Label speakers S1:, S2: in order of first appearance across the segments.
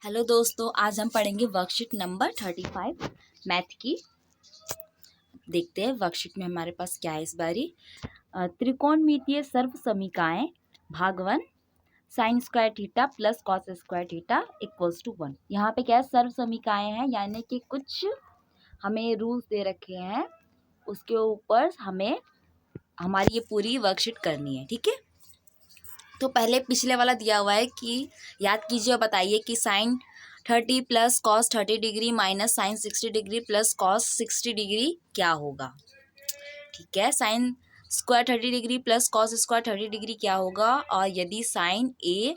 S1: Hello दोस्तों, आज हम पढ़ेंगे वर्कशीट नंबर 35 मैथ की। देखते हैं वर्कशीट में हमारे पास क्या है इस बारी। त्रिकोणमितीय सर्व समीकरण भाग 1 sine square theta plus cos square theta equals to 1। यहाँ पे क्या है, सर्व समीकरण है, यानी कि कुछ हमें रूल्स दे रखे हैं, उसके ऊपर हमें हमारी ये पूरी वर्कशीट करनी है। ठीक है, तो पहले पिछले वाला दिया हुआ है कि याद कीजिए और बताइए कि sine 30 plus cos 30 degree minus sine 60 degree plus cos 60 degree क्या होगा। ठीक है, sine square 30 degree plus cos square 30 degree क्या होगा, और यदि साइन ए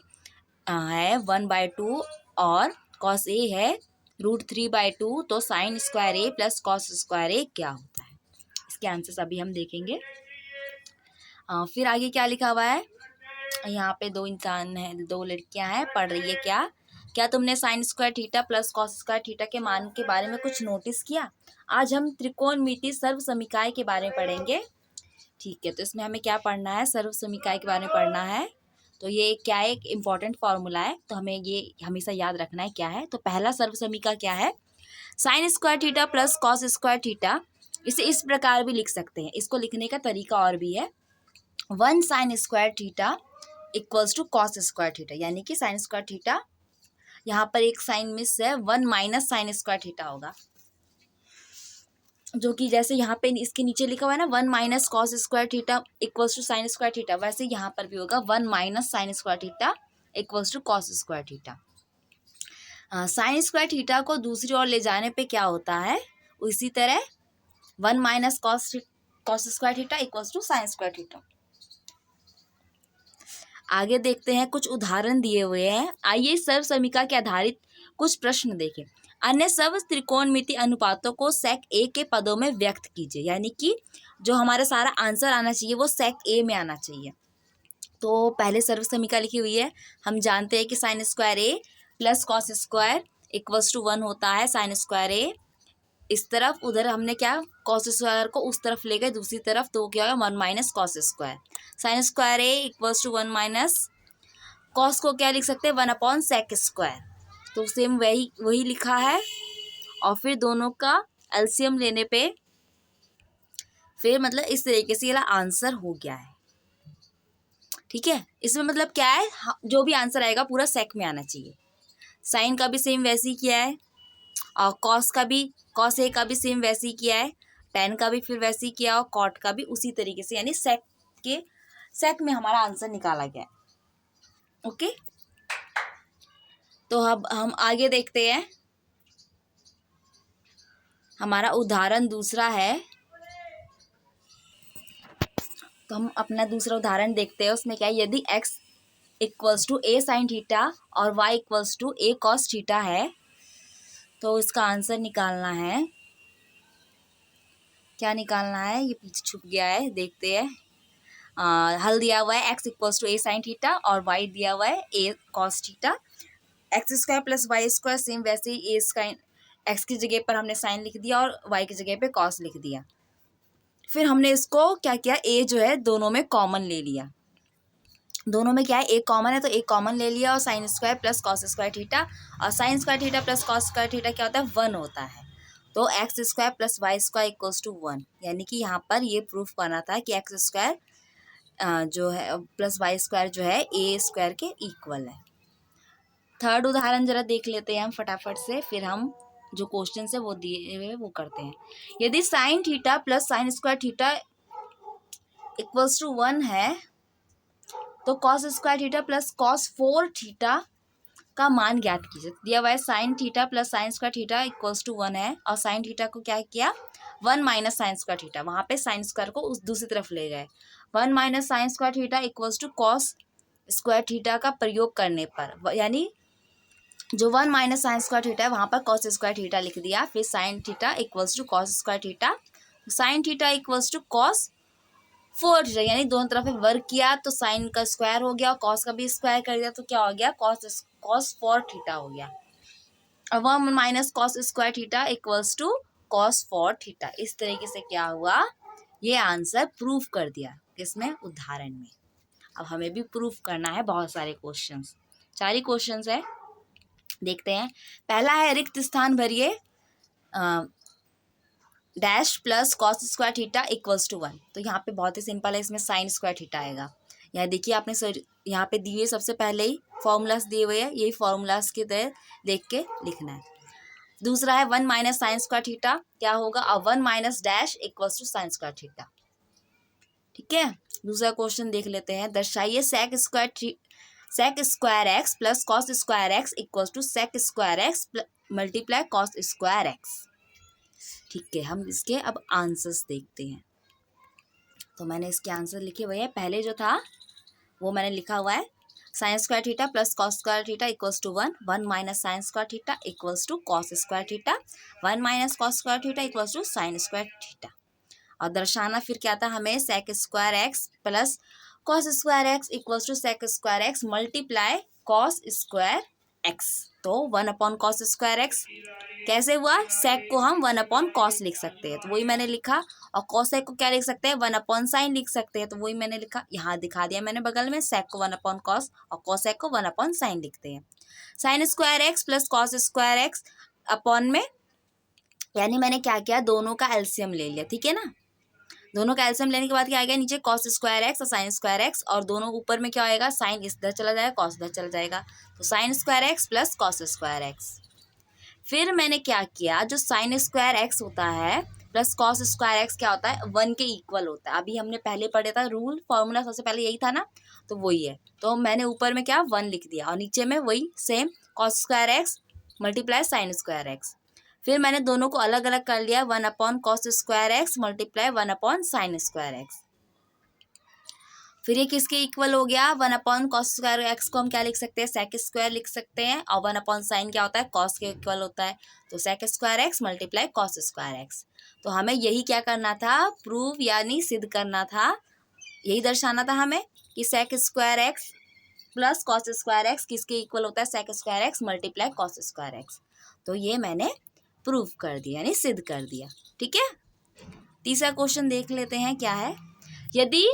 S1: है 1/2 और कॉस ए है √3/2 तो sign square A plus cos square ए क्या होता है। इसके आंसर्स अभी हम देखेंगे। फिर आगे क्या लिखा हुआ है, यहाँ पे दो इंसान है, दो लड़कियां हैं, पढ़ रही है। क्या तुमने sign square theta plus cos square theta के मान के बारे में कुछ नोटिस किया। आज हम त्रिकोणमितीय सर्व समीकरण के बारे में पढ़ेंगे। ठीक है, तो इसमें हमें क्या पढ़ना है, सर्व समीकरण के बारे में पढ़ना है। तो ये क्या है, एक इम्पॉर्टेंट फॉर्मूला है, तो हमें ये हमेशा याद रखना है क्या है। तो पहला सर्व समीकरण क्या है, sine square theta plus cos square theta. इसे इस प्रकार भी लिख सकते हैं, इसको लिखने का तरीका और भी है। 1 sine square theta equals to cos square theta, यानी कि साइन स्क्वायर थीटा, यहाँ पर एक साइन मिस है, 1 माइनस साइन स्क्वायर थीटा होगा, जो कि जैसे यहाँ पे इसके नीचे लिखा हुआ है ना 1 minus cos square theta equals to sine square theta, वैसे यहाँ पर भी होगा 1 minus sine square theta equals to cos square theta. Sine square theta को दूसरी ओर ले जाने पे क्या होता है, उसी तरह 1 minus cos square theta equals to sine square theta. आगे देखते हैं, कुछ उदाहरण दिए हुए हैं। आइए सर्व समीकरण के आधारित कुछ प्रश्न देखें। अन्य सर्व त्रिकोणमितीय अनुपातों को सेक ए के पदों में व्यक्त कीजिए, यानी कि जो हमारा सारा आंसर आना चाहिए वो सेक ए में आना चाहिए। तो पहले सर्व समीकरण लिखी हुई है, हम जानते हैं कि sine square A plus cos square equals to 1 होता है। साइन स्क्वायर ए इस तरफ, उधर हमने क्या कॉस स्क्वायर को उस तरफ ले गए दूसरी तरफ, तो क्या होगा 1 minus cos square. Sine square A equals to 1 minus cos को क्या लिख सकते हैं 1 अपॉन सेक स्क्वायर, तो सेम वही लिखा है। और फिर दोनों का एलसीएम लेने पे फिर मतलब इस तरीके से ये आंसर हो गया है। ठीक है, इसमें मतलब क्या है, जो भी आंसर आएगा पूरा सेक में आना चाहिए। साइन का भी सेम वैसे ही किया है, और कॉस ए का भी सेम वैसे ही किया है, टेन का भी फिर वैसे ही किया, और कॉट का भी उसी तरीके से, यानी सेक में हमारा आंसर निकाला गया है। ओके, तो अब हम आगे देखते हैं। हमारा उदाहरण दूसरा है, तो हम अपना दूसरा उदाहरण देखते हैं। उसमें क्या है, यदि x equals to A sine theta और y equals to A cos theta है, तो इसका आंसर निकालना है। क्या निकालना है, ये पीछे छुप गया है, देखते हैं। हल दिया हुआ है x equals to A sine theta और y दिया हुआ है a cos theta. X square plus y square same वैसे ही, ए स्क्वायर एक्स की जगह पर हमने साइन लिख दिया और y की जगह पे कॉस लिख दिया। फिर हमने इसको क्या किया, ए जो है दोनों में कॉमन ले लिया। दोनों में क्या है, एक कॉमन है तो एक कॉमन ले लिया, और sine square plus cos square theta, और sine square theta plus cos square theta क्या होता है 1 होता है। तो x square plus y square equals to 1, यानी कि यहाँ पर ये प्रूफ करना था कि एक्स स्क्वायर जो है प्लस वाई स्क्वायर जो है ए स्क्वायर के इक्वल है। थर्ड उदाहरण जरा देख लेते हैं हम फटाफट से, फिर हम जो क्वेश्चन है वो दिए हुए वो करते हैं। यदि sine theta plus sine square theta equals to 1 है, तो cos square theta plus cos 4 theta का मान ज्ञात कीजिए। दिया हुआ है sine theta plus sine square theta equals to 1 है, और साइन थीटा को क्या किया 1 माइनस साइन स्क्वायर थीटा, वहाँ पे साइन स्क्वायर को उस दूसरी तरफ ले गए। 1 minus sine square theta equals to cos square theta का प्रयोग करने पर, यानी जो 1 माइनस साइन स्क्वायर थीटा है वहाँ पर कॉस स्क्वायर थीटा लिख दिया। फिर sine theta equals to cos square theta, sine theta equals to cos 4 theta, यानी दोनों तरफ वर्ग किया तो साइन का स्क्वायर हो गया, कॉस का भी स्क्वायर कर दिया तो क्या हो गया कॉस 4 थीटा हो गया। और 1 minus cos square theta equals to cos 4 theta. इस तरीके से क्या हुआ, ये आंसर प्रूफ कर दिया किसमें, उदाहरण में। अब हमें भी प्रूफ करना है बहुत सारे क्वेश्चंस, 4 ही क्वेश्चंस है। देखते हैं। पहला है रिक्त स्थान भरिए dash plus cos square theta equals to 1। तो यहाँ पे बहुत ही सिंपल है, इसमें साइन स्क्वायर थीटा आएगा। यहाँ देखिए आपने यहाँ पे दिए सबसे पहले ही फॉर्मूलाज दिए हुए हैं, यही फॉर्मूलाज के तरह देख के लिखना है। दूसरा है 1 माइनस साइन स्क्वायर थीटा, क्या होगा, अब 1 minus dash equals to sine square theta. ठीक है, दूसरा क्वेश्चन देख लेते हैं। दर्शाइए sec square x plus cos square x equals to sec square x multiply cos square x. ठीक है, हम इसके अब आंसर्स देखते हैं। तो मैंने इसके आंसर लिखे हुए हैं। पहले जो था वो मैंने लिखा हुआ है sine square theta plus cos square theta equals to 1, 1 minus sine square theta equals to cos square theta, 1 minus cos square theta equals to sine square theta. और दर्शाना फिर क्या था हमें, sec square x plus cos square x equals to sec square x multiply cos square X. तो 1 upon cos square x कैसे हुआ, सेक को हम 1 अपॉन कॉस लिख सकते हैं, तो वही मैंने लिखा। और कॉसेक को क्या लिख सकते हैं, 1 अपॉन साइन लिख सकते हैं, तो वही मैंने लिखा। यहाँ दिखा दिया मैंने बगल में, सेक को 1 अपॉन कॉस और कॉसेक को 1 अपॉन साइन लिखते हैं। Sine square x plus cos square x upon में, यानी मैंने क्या किया, दोनों का एलसीएम ले लिया। ठीक है ना, दोनों का एलसीएम लेने के बाद क्या आएगा, नीचे कॉस स्क्वायर एक्स और साइन स्क्वायर एक्स, और दोनों ऊपर में क्या आएगा, साइन इधर चला जाएगा, कॉस इधर चला जाएगा, तो sine square x plus cos square x. फिर मैंने क्या किया, जो साइन स्क्वायर एक्स होता है प्लस कॉस स्क्वायर एक्स क्या होता है, 1 के इक्वल होता है। अभी हमने पहले पढ़ा था रूल, फॉर्मूला सबसे पहले यही था ना, तो वही है। तो मैंने ऊपर में क्या 1 लिख दिया और नीचे में वही same cos square x multiply sine square x. फिर मैंने दोनों को अलग अलग कर लिया, 1 upon cos square x multiply 1 upon sine square x. फिर ये किसके इक्वल हो गया, 1 अपॉन कॉस स्क्वायर एक्स को हम क्या लिख सकते हैं, सेक स्क्वायर लिख सकते हैं, और 1 अपॉन साइन क्या होता है, कॉस के इक्वल होता है, तो sec square x multiply cos square X. तो हमें यही क्या करना था, प्रूव यानी सिद्ध करना था, यही दर्शाना था हमें कि sec square x plus cos square X किसके इक्वल होता है, sec square x multiply cos square X. तो ये मैंने प्रूव कर दिया यानी सिद्ध कर दिया। ठीक है, तीसरा क्वेश्चन देख लेते हैं क्या है। यदि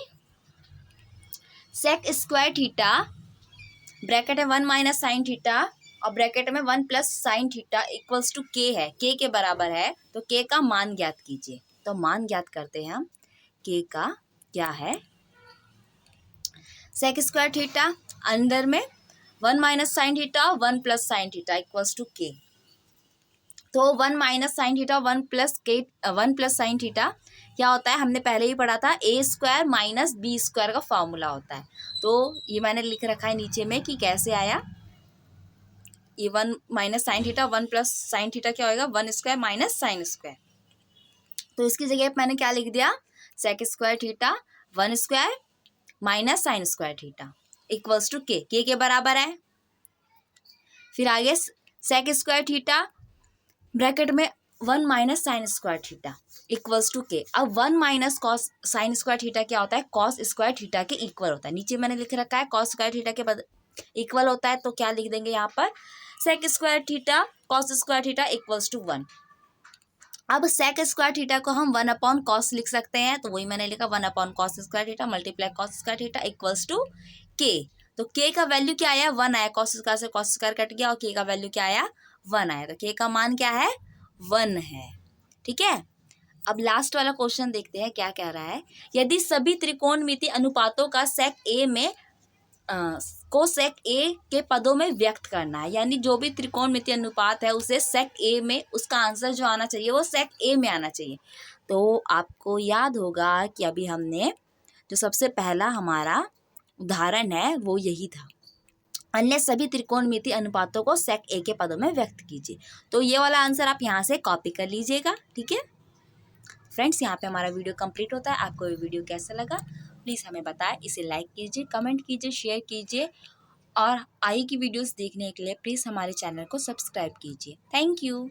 S1: सेक स्क्वायर थीटा ब्रैकेट है 1 माइनस साइन थीटा और ब्रैकेट में 1 plus sine theta equals to K है, के के बराबर है, तो के का मान ज्ञात कीजिए। तो मान ज्ञात करते हैं हम, के का क्या है, सेक स्क्वायर थीटा अंदर में 1 minus sine theta 1 plus sine theta equals to K. तो 1 minus sine theta 1 plus sine theta क्या होता है, हमने पहले ही पढ़ा था, A square minus B square का फॉर्मूला होता है। तो ये मैंने लिख रखा है नीचे में कि कैसे आया, ये 1 minus sine theta 1 plus sine theta क्या होगा, 1 स्क्वायर माइनस साइन स्क्वायर। तो इसकी जगह मैंने क्या लिख दिया, sec square theta 1 square minus sine square theta equals to K बराबर है। फिर आगे सेक स्क्वायर थीटा ब्रैकेट में 1 minus sine square theta equals to K. अब 1 minus cos sine square theta क्या होता है, कॉस स्क्वायर थीटा के इक्वल होता है। नीचे मैंने लिख रखा है कॉस स्क्वायर थीटा के इक्वल होता है, तो क्या लिख देंगे यहाँ पर, sec square theta cos square theta equals to 1। अब सेक स्क्वायर थीटा को हम 1 अपॉन कॉस लिख सकते हैं, तो वही मैंने लिखा 1 upon cos square theta multiply cos square theta equals to K. तो के का वैल्यू क्या आया, 1 आया, कॉस स्क्वायर से कॉस स्क्वायर कट गया और के का वैल्यू क्या आया, 1 आया, तो के का मान क्या है, 1 है। ठीक है, अब लास्ट वाला क्वेश्चन देखते हैं क्या कह रहा है। यदि सभी त्रिकोणमिति अनुपातों का सेक ए में को सेक ए के पदों में व्यक्त करना है, यानी जो भी त्रिकोणमिति अनुपात है उसे सेक ए में, उसका आंसर जो आना चाहिए वो सेक ए में आना चाहिए। तो आपको याद होगा कि अभी हमने जो सबसे पहला हमारा उदाहरण है वो यही था, अन्य सभी त्रिकोणमिति अनुपातों को सेक ए के पदों में व्यक्त कीजिए। तो ये वाला आंसर आप यहाँ से कॉपी कर लीजिएगा। ठीक है फ्रेंड्स, यहाँ पे हमारा वीडियो कंप्लीट होता है। आपको ये वीडियो कैसा लगा प्लीज़ हमें बताएं, इसे लाइक कीजिए, कमेंट कीजिए, शेयर कीजिए, और आई की वीडियोस देखने के लिए प्लीज़ हमारे चैनल को सब्सक्राइब कीजिए। Thank you.